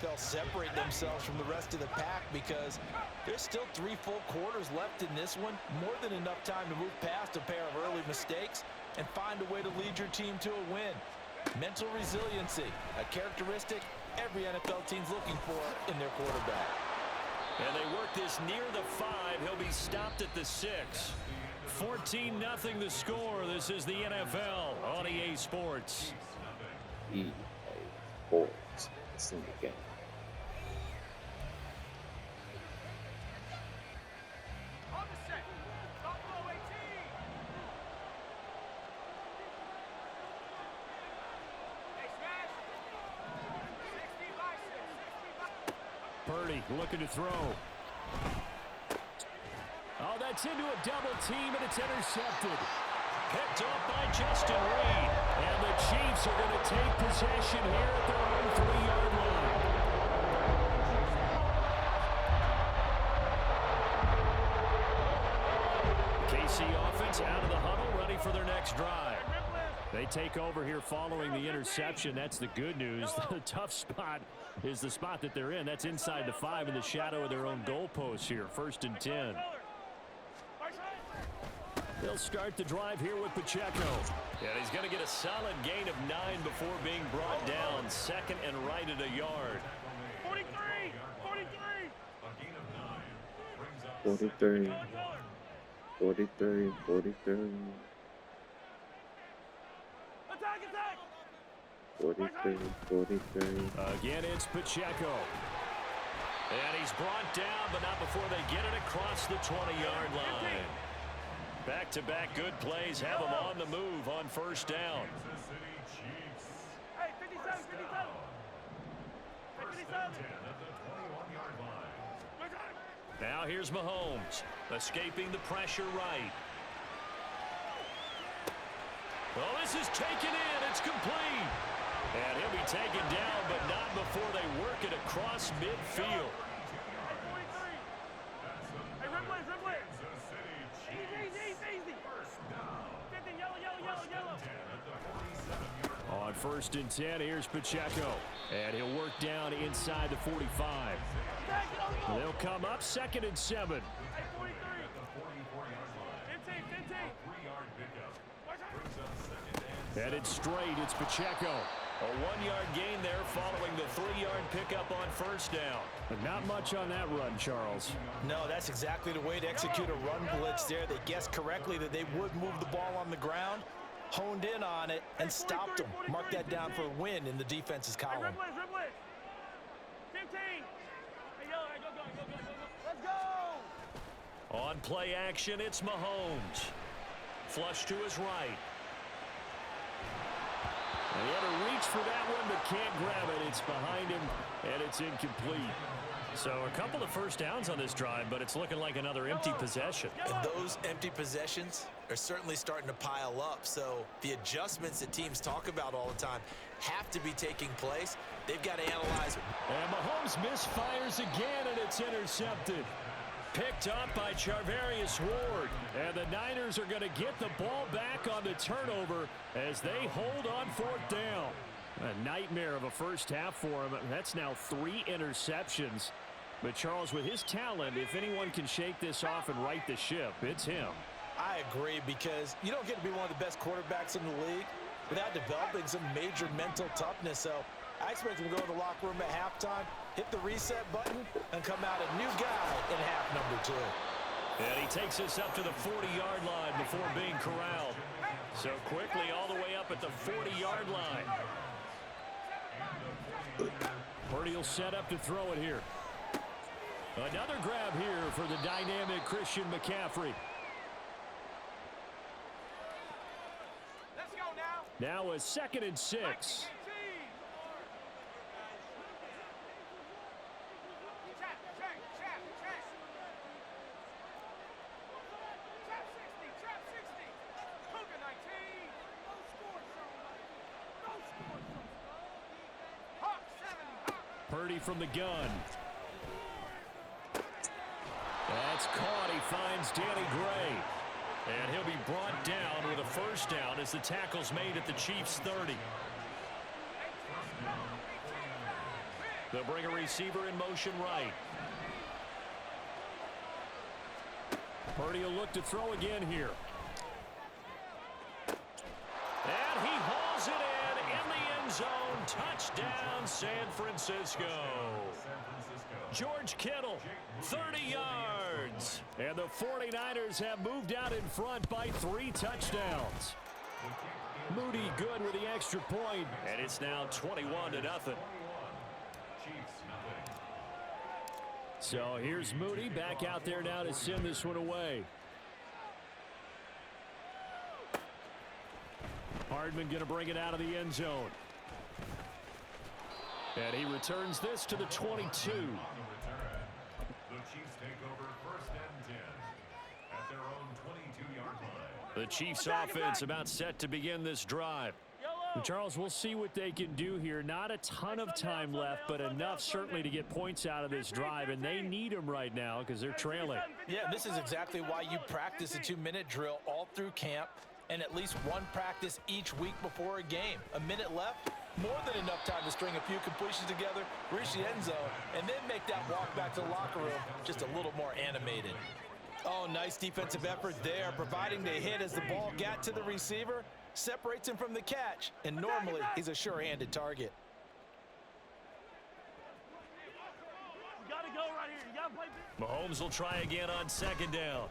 They'll separate themselves from the rest of the pack because there's still 3 full quarters left in this one. More than enough time to move past a pair of early mistakes and find a way to lead your team to a win. Mental resiliency, a characteristic every NFL team's looking for in their quarterback. And they work this near the 5. He'll be stopped at the 6. 14-0 the score. This is the NFL on EA Sports. EA Sports. It's in the game. Purdy looking to throw. Oh, that's into a double team, and it's intercepted. Picked off by Justin Reed. And the Chiefs are going to take possession here at their own 3-yard line. KC offense out of the huddle, ready for their next drive. They take over here following the interception. That's the good news. The tough spot is the spot that they're in. That's inside the 5 in the shadow of their own goalpost here. 1st and 10. They'll start the drive here with Pacheco. And he's going to get a solid gain of 9 before being brought down. 2nd and right at a yard. 43. 43. 43. 43. Attack! 43. 43. Again, it's Pacheco. And he's brought down, but not before they get it across the 20-yard line. Back-to-back good plays have them on the move on 1st down. Hey, 57. Now here's Mahomes, escaping the pressure right. Well, this is taken in. It's complete. And he'll be taken down, but not before they work it across midfield. Hey, Ripley. Easy. 50, yellow. On 1st and 10, here's Pacheco. And he'll work down inside the 45. They'll come up 2nd and 7. Hey, 43. 15. Headed straight, it's Pacheco. A 1-yard gain there following the 3-yard pickup on 1st down. But not much on that run, Charles. No, that's exactly the way to execute a run blitz there. They guessed correctly that they would move the ball on the ground, honed in on it, and stopped them. Mark that down for a win in the defense's column. Hey, Ripley. 15. Hey, go. Let's go. On play action, it's Mahomes. Flush to his right. He had to reach for that one, but can't grab it. It's behind him, and it's incomplete. So a couple of 1st downs on this drive, but it's looking like another empty possession. And those empty possessions are certainly starting to pile up. So the adjustments that teams talk about all the time have to be taking place. They've got to analyze. And Mahomes misfires again, and it's intercepted. Picked up by Charvarius Ward. And the Niners are going to get the ball back on the turnover as they hold on 4th down. A nightmare of a 1st half for him. That's now 3 interceptions. But Charles, with his talent, if anyone can shake this off and right the ship, it's him. I agree, because you don't get to be one of the best quarterbacks in the league without developing some major mental toughness. So I expect him to go to the locker room at halftime, hit the reset button, and come out a new guy in half number 2. And he takes us up to the 40-yard line before being corralled. So quickly all the way up at the 40-yard line. Purdy will set up to throw it here. Another grab here for the dynamic Christian McCaffrey. Let's go now. Now a 2nd and 6. Purdy from the gun. That's caught. He finds Danny Gray. And he'll be brought down with a 1st down as the tackle's made at the Chiefs' 30. They'll bring a receiver in motion right. Purdy will look to throw again here. And he hauls it in the end zone. Touchdown, San Francisco. George Kittle, 30 yards. And the 49ers have moved out in front by 3 touchdowns. Moody good with the extra point, and it's now 21-0. So here's Moody back out there now to send this one away. Hardman going to bring it out of the end zone. And he returns this to the 22. The Chiefs take over 1st and 10 at their own 22-yard line. The Chiefs offense about set to begin this drive. And Charles, we'll see what they can do here. Not a ton of time left, but enough certainly to get points out of this drive, and they need them right now because they're trailing. Yeah, this is exactly why you practice a 2-minute drill all through camp and at least one practice each week before a game. A minute left, more than enough time to string a few completions together, reach the end zone, and then make that walk back to the locker room just a little more animated. Oh, nice defensive effort there, providing the hit as the ball got to the receiver, separates him from the catch, and normally he's a sure-handed target. You gotta go right here. You gotta play. Mahomes will try again on 2nd down.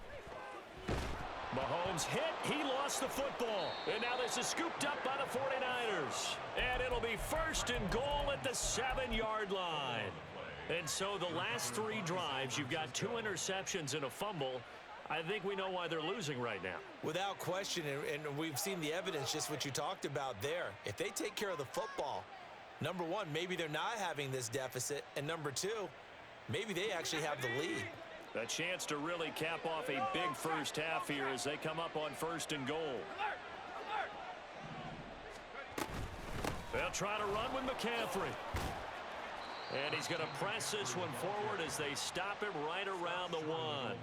Mahomes hit. He lost the football. And now this is scooped up by the 49ers. And it'll be 1st and goal at the 7-yard line. And so the last 3 drives, you've got 2 interceptions and a fumble. I think we know why they're losing right now. Without question, and we've seen the evidence, just what you talked about there. If they take care of the football, number one, maybe they're not having this deficit, and number two, maybe they actually have the lead. A chance to really cap off a big first half here as they come up on 1st and goal. They'll try to run with McCaffrey. And he's going to press this one forward as they stop him right around the 1.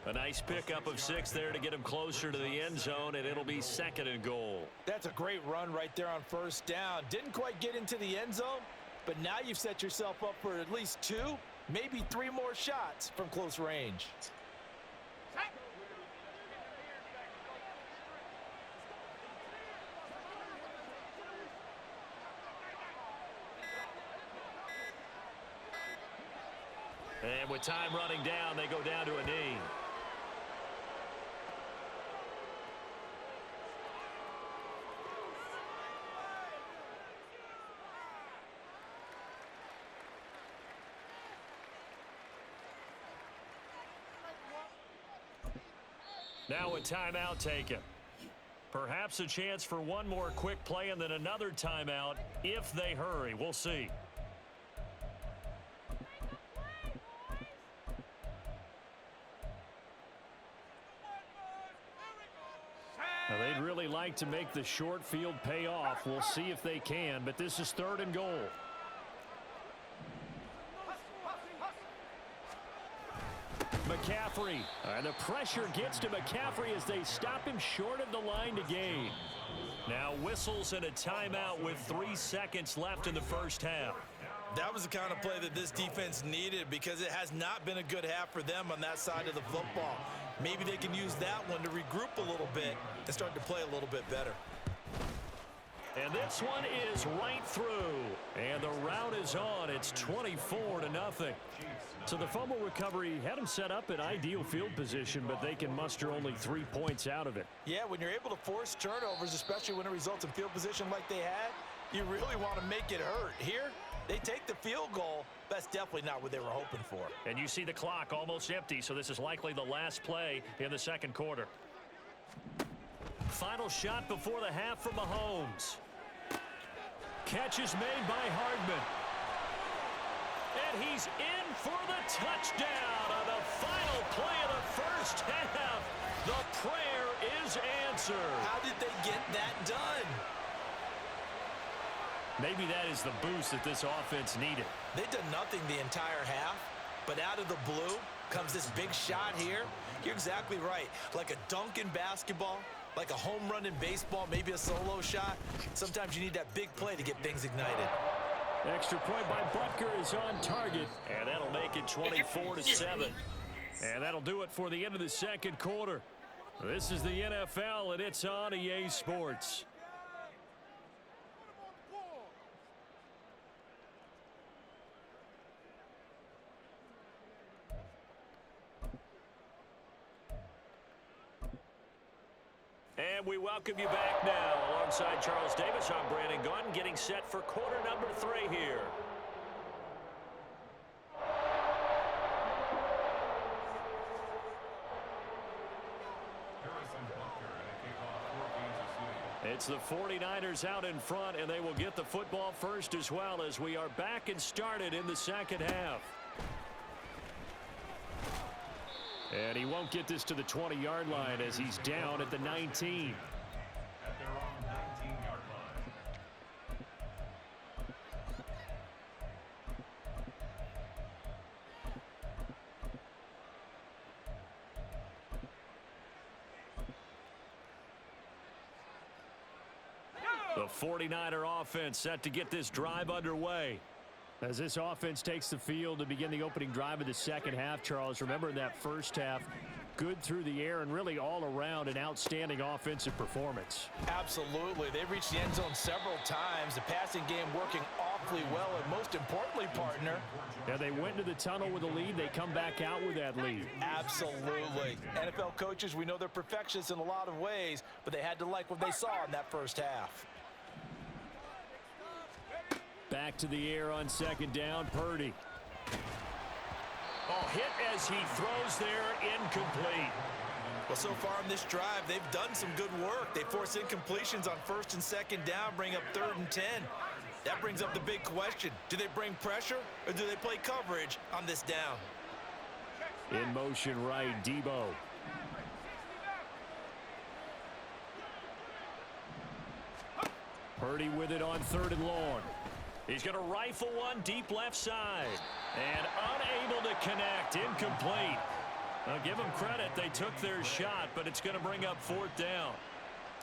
A nice pickup of 6 there to get him closer to the end zone, and it'll be 2nd and goal. That's a great run right there on 1st down. Didn't quite get into the end zone, but now you've set yourself up for at least 2, maybe 3 more shots from close range. And with time running down, they go down to a knee. Now a timeout taken. Perhaps a chance for one more quick play and then another timeout if they hurry. We'll see. Now they'd really like to make the short field pay off. We'll see if they can, but this is 3rd and goal. McCaffrey. And the pressure gets to McCaffrey as they stop him short of the line to gain. Now whistles and a timeout with 3 seconds left in the first half. That was the kind of play that this defense needed because it has not been a good half for them on that side of the football. Maybe they can use that one to regroup a little bit and start to play a little bit better. And this one is right through. And the route is on. It's 24-0. So the fumble recovery had them set up in ideal field position, but they can muster only 3 points out of it. Yeah, when you're able to force turnovers, especially when it results in field position like they had, you really want to make it hurt. Here, they take the field goal. That's definitely not what they were hoping for. And you see the clock almost empty, so this is likely the last play in the 2nd quarter. Final shot before the half from Mahomes. Catch is made by Hardman. And he's in for the touchdown on the final play of the first half. The prayer is answered. How did they get that done? Maybe that is the boost that this offense needed. They've done nothing the entire half, but out of the blue comes this big shot here. You're exactly right. Like a dunk in basketball, like a home run in baseball, maybe a solo shot. Sometimes you need that big play to get things ignited. Extra point by Butker is on target, and that'll make it 24-7. And that'll do it for the end of the second quarter. This is the NFL, and it's on EA Sports. And we welcome you back now. Alongside Charles Davis, I'm Brandon Gaudin, getting set for quarter number 3 here. It's the 49ers out in front, and they will get the football first as well as we are back and started in the second half. And he won't get this to the 20-yard line as he's down at the 19. At their own 19-yard line. The 49er offense set to get this drive underway. As this offense takes the field to begin the opening drive of the second half, Charles, remember in that first half, good through the air and really all around an outstanding offensive performance. Absolutely. They reached the end zone several times. The passing game working awfully well, and most importantly, partner, yeah, they went into the tunnel with a lead. They come back out with that lead. absolutely. NFL coaches, we know they're perfectionists in a lot of ways, but they had to like what they saw in that first half. Back to the air on second down, Purdy. Oh, hit as he throws there, incomplete. Well, so far in this drive, they've done some good work. They force incompletions on first and second down, bring up 3rd and 10. That brings up the big question. Do they bring pressure, or do they play coverage on this down? In motion right, Debo. Purdy with it on 3rd and long. He's going to rifle one deep left side. And unable to connect. Incomplete. I'll give them credit. They took their shot, but it's going to bring up 4th down.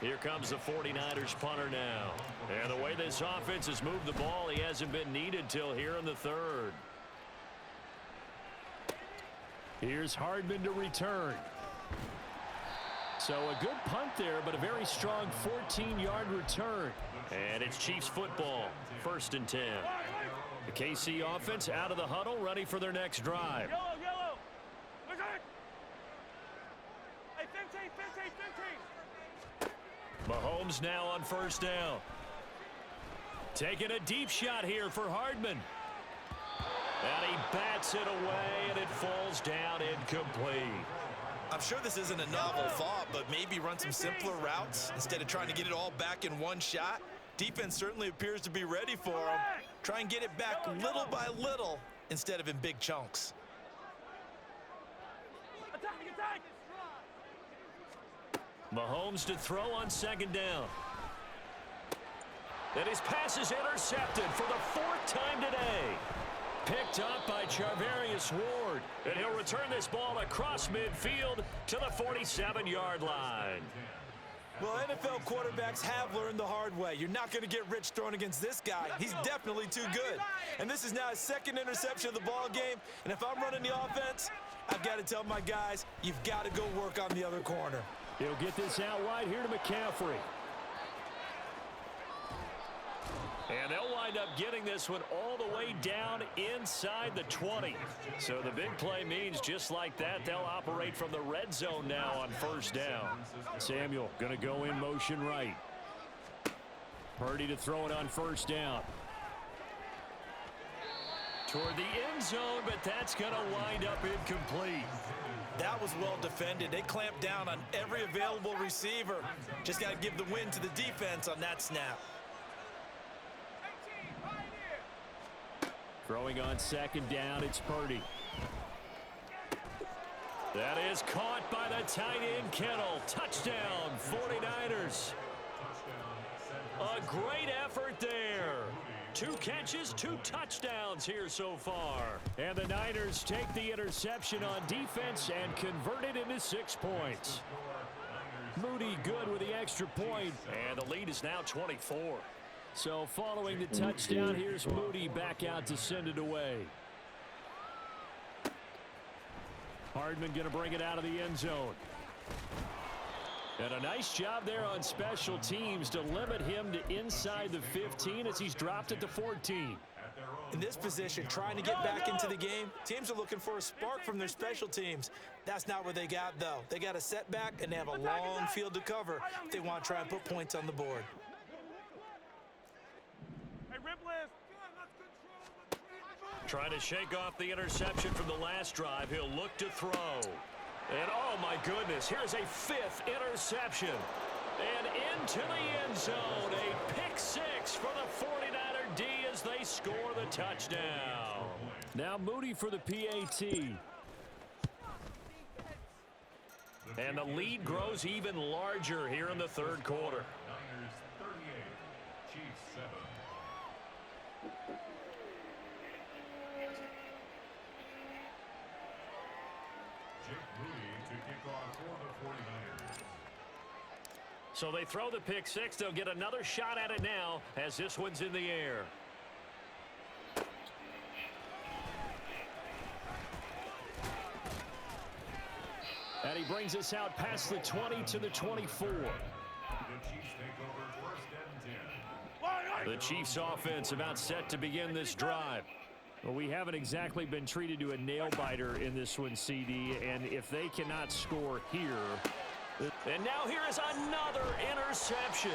Here comes the 49ers punter now. And the way this offense has moved the ball, he hasn't been needed till here in the 3rd. Here's Hardman to return. So a good punt there, but a very strong 14-yard return. And it's Chiefs football, 1st and 10. The KC offense out of the huddle, ready for their next drive. Yellow. Where's it? Hey, 15. Mahomes now on 1st down. Taking a deep shot here for Hardman. And he bats it away, and it falls down incomplete. I'm sure this isn't a novel thought, but maybe run some simpler routes instead of trying to get it all back in one shot. Defense certainly appears to be ready for him. Try and get it back little by little instead of in big chunks. Attack! Mahomes to throw on 2nd down. And his pass is intercepted for the 4th time today. Picked up by Charvarius Ward. And he'll return this ball across midfield to the 47-yard line. Well, NFL quarterbacks have learned the hard way. You're not going to get rich throwing against this guy. He's definitely too good. And this is now his 2nd interception of the ball game. And if I'm running the offense, I've got to tell my guys, you've got to go work on the other corner. He'll get this out wide here to McCaffrey. And they'll wind up getting this one all the way down inside the 20. So the big play means just like that, they'll operate from the red zone now on 1st down. Samuel going to go in motion right. Purdy to throw it on 1st down. Toward the end zone, but that's going to wind up incomplete. That was well defended. They clamped down on every available receiver. Just got to give the win to the defense on that snap. Throwing on 2nd down, it's Purdy. That is caught by the tight end Kittle. Touchdown, 49ers. A great effort there. 2 catches, 2 touchdowns here so far. And the Niners take the interception on defense and convert it into 6 points. Moody good with the extra point, and the lead is now 24. So following the touchdown, here's Moody back out to send it away. Hardman going to bring it out of the end zone. And a nice job there on special teams to limit him to inside the 15 as he's dropped it to 14. In this position, trying to get back into the game, teams are looking for a spark from their special teams. That's not what they got, though. They got a setback, and they have a long field to cover if they want to try and put points on the board. Hey, rip list. Trying to shake off the interception from the last drive. He'll look to throw. And, oh, my goodness, here's a 5th interception. And into the end zone, a pick 6 for the 49er D as they score the touchdown. Now Moody for the PAT. And the lead grows even larger here in the third quarter. Niners 38, Chiefs 7. Jake Moody to kick off for the 49ers. So they throw the pick 6. They'll get another shot at it now as this one's in the air. And he brings us out past the 20 to the 24. The Chiefs take over first and 10. The Chiefs offense about set to begin this drive. Well, we haven't exactly been treated to a nail-biter in this one, CD, and if they cannot score here... And now here is another interception.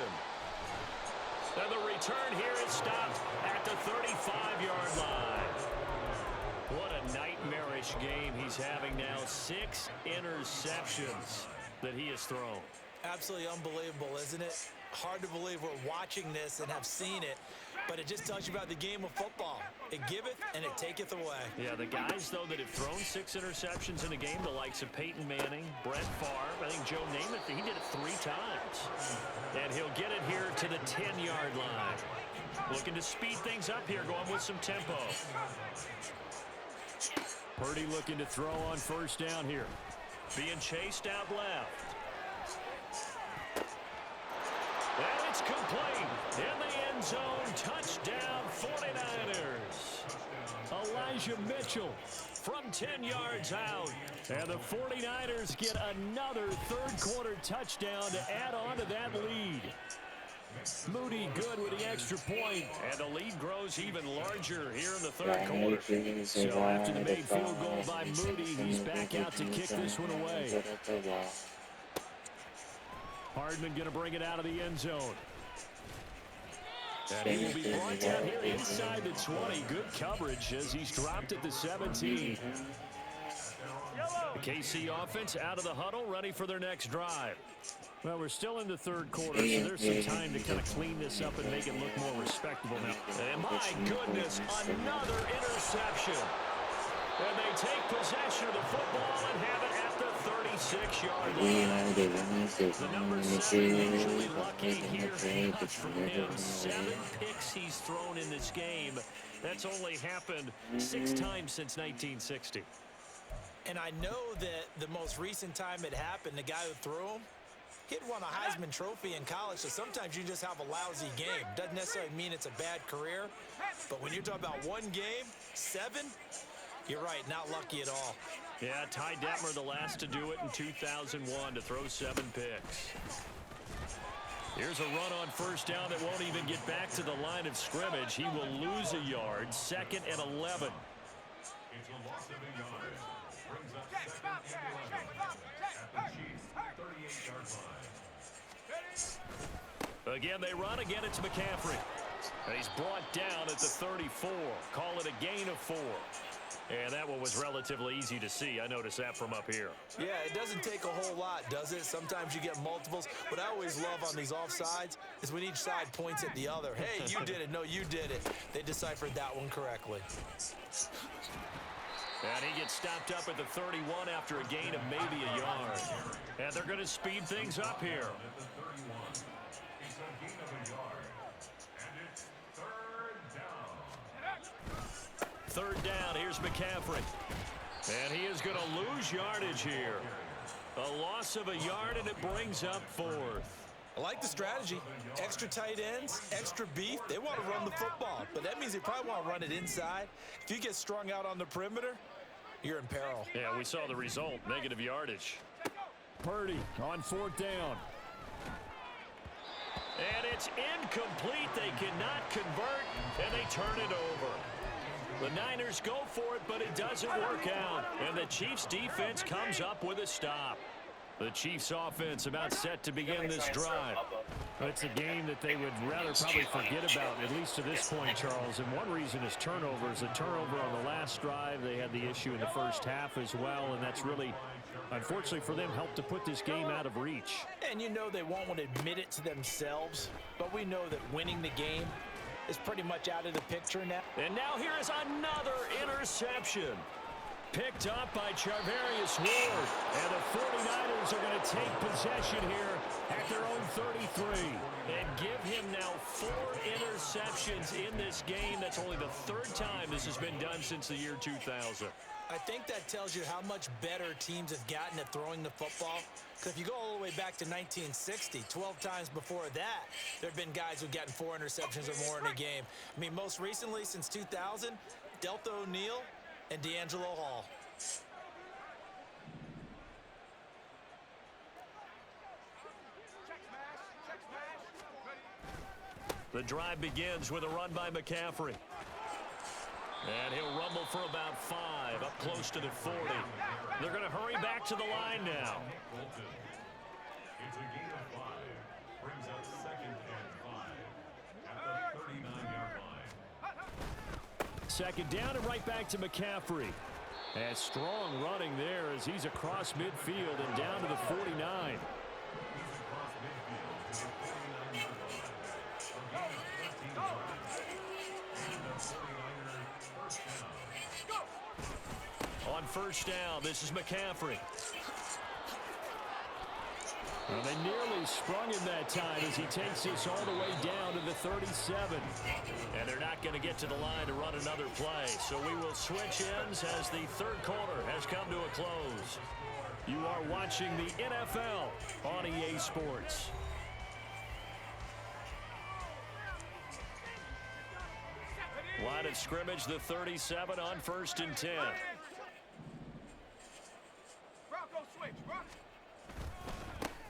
And the return here is stopped at the 35-yard line. What a nightmarish game he's having now. 6 interceptions that he has thrown. Absolutely unbelievable, isn't it? Hard to believe we're watching this and have seen it, but it just tells you about the game of football. It giveth and it taketh away. Yeah, the guys, though, that have thrown 6 interceptions in a game, the likes of Peyton Manning, Brett Favre, I think Joe Namath, he did it 3 times. And he'll get it here to the 10-yard line. Looking to speed things up here, going with some tempo. Purdy looking to throw on first down here. Being chased out left. And it's complete. In the end zone, touchdown 49ers. Elijah Mitchell from 10 yards out. And the 49ers get another third-quarter touchdown to add on to that lead. Moody good with the extra point, and the lead grows even larger here in the third quarter. So after the made field goal by Moody, he's back out to kick this one away. Hardman going to bring it out of the end zone. And he will be brought down here inside the 20. Good coverage as he's dropped at the 17. The KC offense out of the huddle, ready for their next drive. Well, we're still in the third quarter, so there's some time to kind of clean this up and make it look more respectable now. And my goodness, another interception. And they take possession of the football and have it at the 36-yard line. The number 7 usually lucky here from him. 7 picks he's thrown in this game. That's only happened 6 times since 1960. And I know that the most recent time it happened, the guy who threw him, he'd won a Heisman Trophy in college, so sometimes you just have a lousy game. Doesn't necessarily mean it's a bad career, but when you're talking about one game, 7, you're right, not lucky at all. Yeah, Ty Detmer, the last to do it in 2001, to throw 7 picks. Here's a run on first down that won't even get back to the line of scrimmage. He will lose a yard, 2nd and 11. It's a loss of a yard. Brings up 2nd and 11 at the Chiefs' 38-yard line. Again, they run. Again, it's McCaffrey. And he's brought down at the 34. Call it a gain of 4. And that one was relatively easy to see. I noticed that from up here. Yeah, it doesn't take a whole lot, does it? Sometimes you get multiples. What I always love on these offsides is when each side points at the other. Hey, you did it. No, you did it. They deciphered that one correctly. And he gets stopped up at the 31 after a gain of maybe a yard. And they're going to speed things up here. At the 31, it's a gain of a yard. And it's 3rd down. 3rd down, here's McCaffrey. And he is going to lose yardage here. A loss of a yard, and it brings up 4th. I like the strategy. Extra tight ends, extra beef. They want to run the football, but that means they probably want to run it inside. If you get strung out on the perimeter, you're in peril. Yeah, we saw the result, negative yardage. Purdy on 4th down. And it's incomplete. They cannot convert, and they turn it over. The Niners go for it, but it doesn't work out. And the Chiefs' defense comes up with a stop. The Chiefs' offense about set to begin this drive. It's a game that they would rather probably forget about, at least to this point, Charles. And one reason is turnovers. A turnover on the last drive. They had the issue in the first half as well, and that's really, unfortunately for them, helped to put this game out of reach. And you know they won't want to admit it to themselves, but we know that winning the game is pretty much out of the picture now. And now here is another interception. Picked up by Charvarius Ward. And the 49ers are going to take possession here at their own 33. And give him now 4 interceptions in this game. That's only the 3rd time this has been done since the year 2000. I think that tells you how much better teams have gotten at throwing the football. Because if you go all the way back to 1960, 12 times before that, there have been guys who've gotten 4 interceptions or more in a game. I mean, most recently, since 2000, Delta O'Neal and D'Angelo Hall. The drive begins with a run by McCaffrey. And he'll rumble for about 5, up close to the 40. They're going to hurry back to the line now. It's a gain of 5. Brings up 2nd and 5 at the 39-yard line. 2nd down and right back to McCaffrey. And strong running there as he's across midfield and down to the 49. He's across midfield to the 49-yard line. A gain of 13 yards. And the 49er first down. On 1st down, this is McCaffrey. Well, they nearly sprung him that time as he takes this all the way down to the 37. And they're not going to get to the line to run another play. So we will switch ends as the 3rd quarter has come to a close. You are watching the NFL on EA Sports. Line of scrimmage, the 37 on 1st and 10.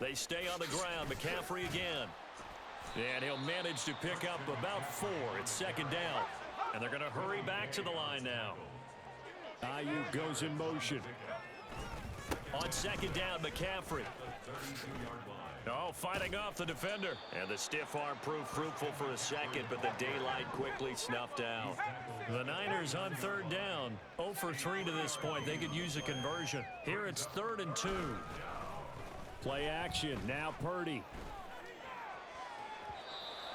They stay on the ground. McCaffrey again. And he'll manage to pick up about 4. It's 2nd down. And they're going to hurry back to the line now. Ayuk goes in motion. On 2nd down, McCaffrey. Oh, fighting off the defender. And the stiff arm proved fruitful for a second, but the daylight quickly snuffed out. The Niners on 3rd down. 0 for 3 to this point. They could use a conversion. Here it's 3rd and 2. Play action. Now Purdy.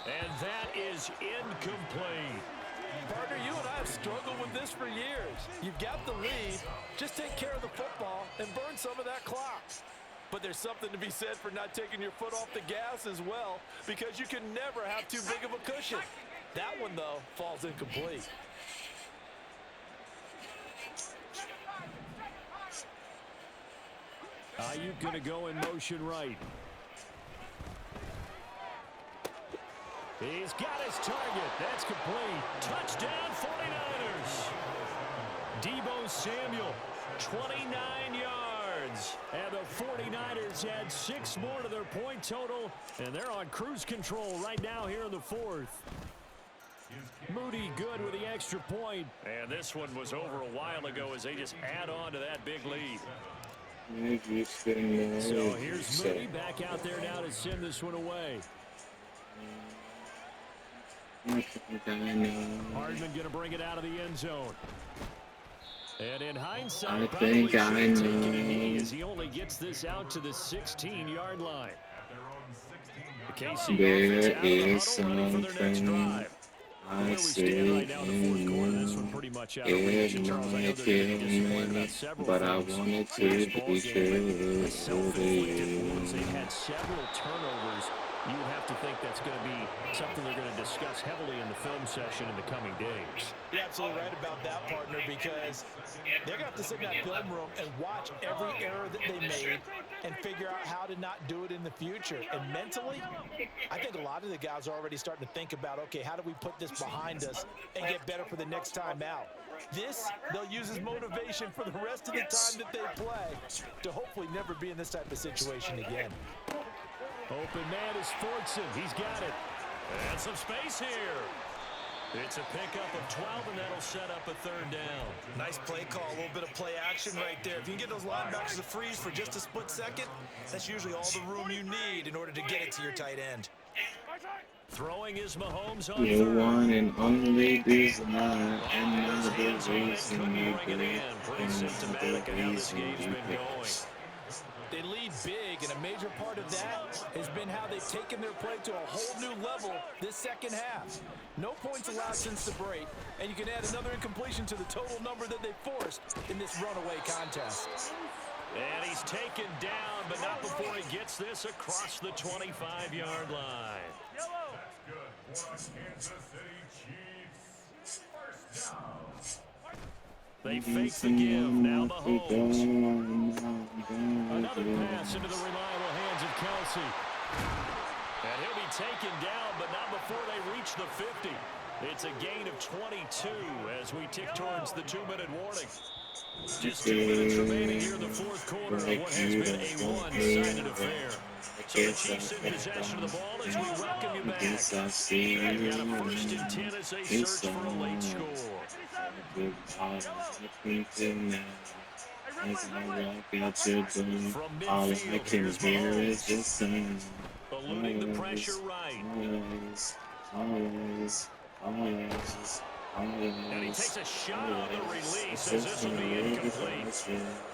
And that is incomplete. Partner, you and I have struggled with this for years. You've got the lead. Just take care of the football and burn some of that clock. But there's something to be said for not taking your foot off the gas as well, because you can never have too big of a cushion. That one, though, falls incomplete. Ayuk going to go in motion right. He's got his target. That's complete. Touchdown 49ers. Deebo Samuel, 29 yards. And the 49ers add 6 more to their point total. And they're on cruise control right now here in the 4th. Moody good with the extra point. And this one was over a while ago as they just add on to that big lead. So here's Moody back out there now to send this one away. Hardman going to bring it out of the end zone. And in hindsight, I probably think I should have taken a know. knee as he only gets this out to the 16-yard line. The KC There offense out of the is huddle ready for their next something drive. I Where we see stand right now in the 4th quarter, in this one pretty much out of reach. And it Charles, I know might they're going to kill be disappointed about me, several but I things want it in this to ball be game, but true the to self-inflicted wounds. They've you. had several turnovers you would have to think that's going to be something they're going to discuss heavily in the film session in the coming days. You're absolutely right about that, partner, because they're going to have to sit in that film room and watch every error that they made and figure out how to not do it in the future. And mentally, I think a lot of the guys are already starting to think about, okay, how do we put this behind us and get better for the next time out? This, they'll use as motivation for the rest of the time that they play to hopefully never be in this type of situation again. Open man is Fortson. He's got it. And some space here. It's a pickup of 12, and that'll set up a third down. Nice play call, a little bit of play action right there. If you can get those linebackers to freeze for just a split second, that's usually all the room you need in order to get it to your tight end. Throwing is Mahomes on You third. one and only design, and none of the Hands on it, reason couldn't you bring it in. Pretty symptomatic of how this game's been going. They lead big, and a major part of that has been how they've taken their play to a whole new level this second half. No points allowed since the break, and you can add another incompletion to the total number that they forced in this runaway contest. And he's taken down, but not before he gets this across the 25-yard line. That's good. For the Kansas City Chiefs. First down. They fake the give. Now Mahomes. Another pass into the reliable hands of Kelsey. And he'll be taken down, but not before they reach the 50. It's a gain of 22 as we tick towards the 2-minute warning. Just 2 minutes remaining here in the fourth quarter of what has been a one-sided affair. So the Chiefs in possession of the ball as we welcome you back. They've got a 1st and 10 as they search for a late score. From All I midfield, can here's hear is Mahomes. the sun. Eluding the pressure right. And he takes a shot on the release as this will be incomplete.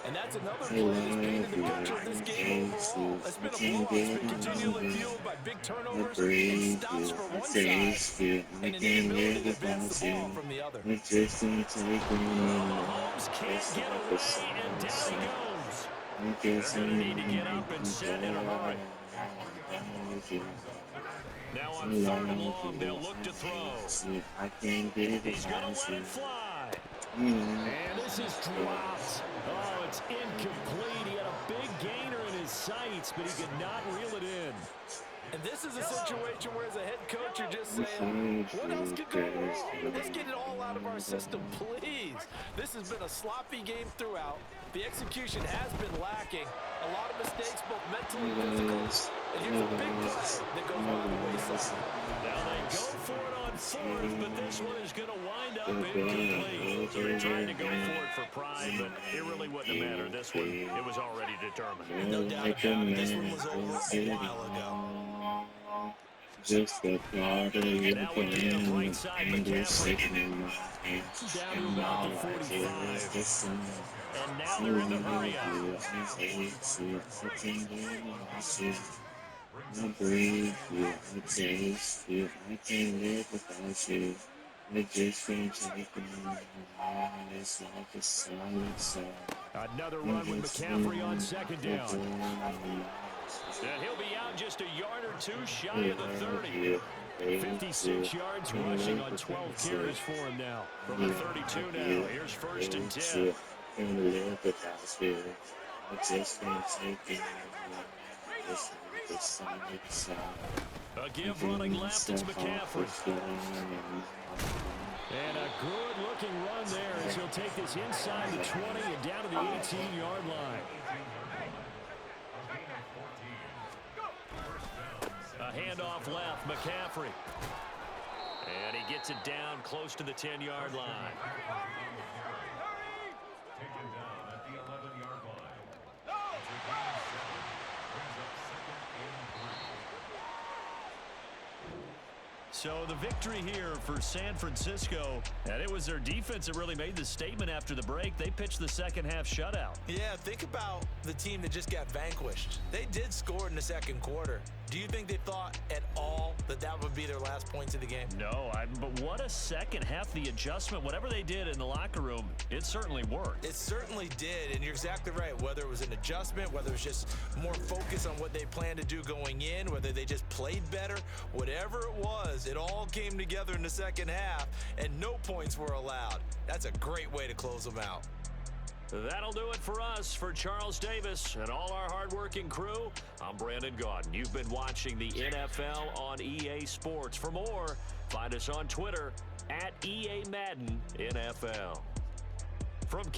And that's another play that's painted the picture of this game overall. It's been a blowout. It's been continually fueled by big turnovers and stops for one side and an inability to advance the ball from the other. Mahomes can't get away, and down he goes. They're going to need to get up and set in a hurry. Now on 3rd and long, they'll look to throw. He's going to let it fly. And this is dropped. Oh, it's incomplete. He had a big gainer in his sights, but he could not reel it in. And this is a situation where as a head coach you're just saying, what else could go wrong? Let's get it all out of our system, please. This has been a sloppy game throughout. The execution has been lacking. A lot of mistakes, both mentally and physical. And here's a big play that goes by the wayside. Now they go for it on 4th, but this one is going to wind up incomplete. So they're trying to go for it for pride, but it really wouldn't have mattered. This one, it was already determined. No doubt about it. This one was over a while ago. Just a part of your Now we get a right side McCaffrey. plan. Down to about the 45. And now they're in the hurry up. I breathe you, I taste you, I can't live without you. I just can't take it anymore. It's like a solid soul. Another run with McCaffrey on 2nd down. And he'll be out just a yard or two shy of the 30. 56 yards rushing on 12 carries for him now. From the 32 now, here's 1st and 10. Can't live without you. I just can't take it anymore. It's like a solid soul. A give running left, it's McCaffrey. And a good-looking run there as he'll take this inside the 20 and down to the 18-yard line. A handoff left, McCaffrey. And he gets it down close to the 10-yard line. Taken down at the 11-yard line. So the victory here for San Francisco, and it was their defense that really made the statement after the break. They pitched the second-half shutout. Yeah, think about the team that just got vanquished. They did score in the second quarter, Do you think they thought at all that that would be their last points of the game? No, but what a second half. The adjustment, whatever they did in the locker room, it certainly worked. It certainly did, and you're exactly right. Whether it was an adjustment, whether it was just more focus on what they planned to do going in, whether they just played better, whatever it was, it all came together in the second half, and no points were allowed. That's a great way to close them out. That'll do it for us. For Charles Davis and all our hardworking crew, I'm Brandon Gaudin. You've been watching the NFL on EA Sports. For more, find us on Twitter @EA Madden NFL. From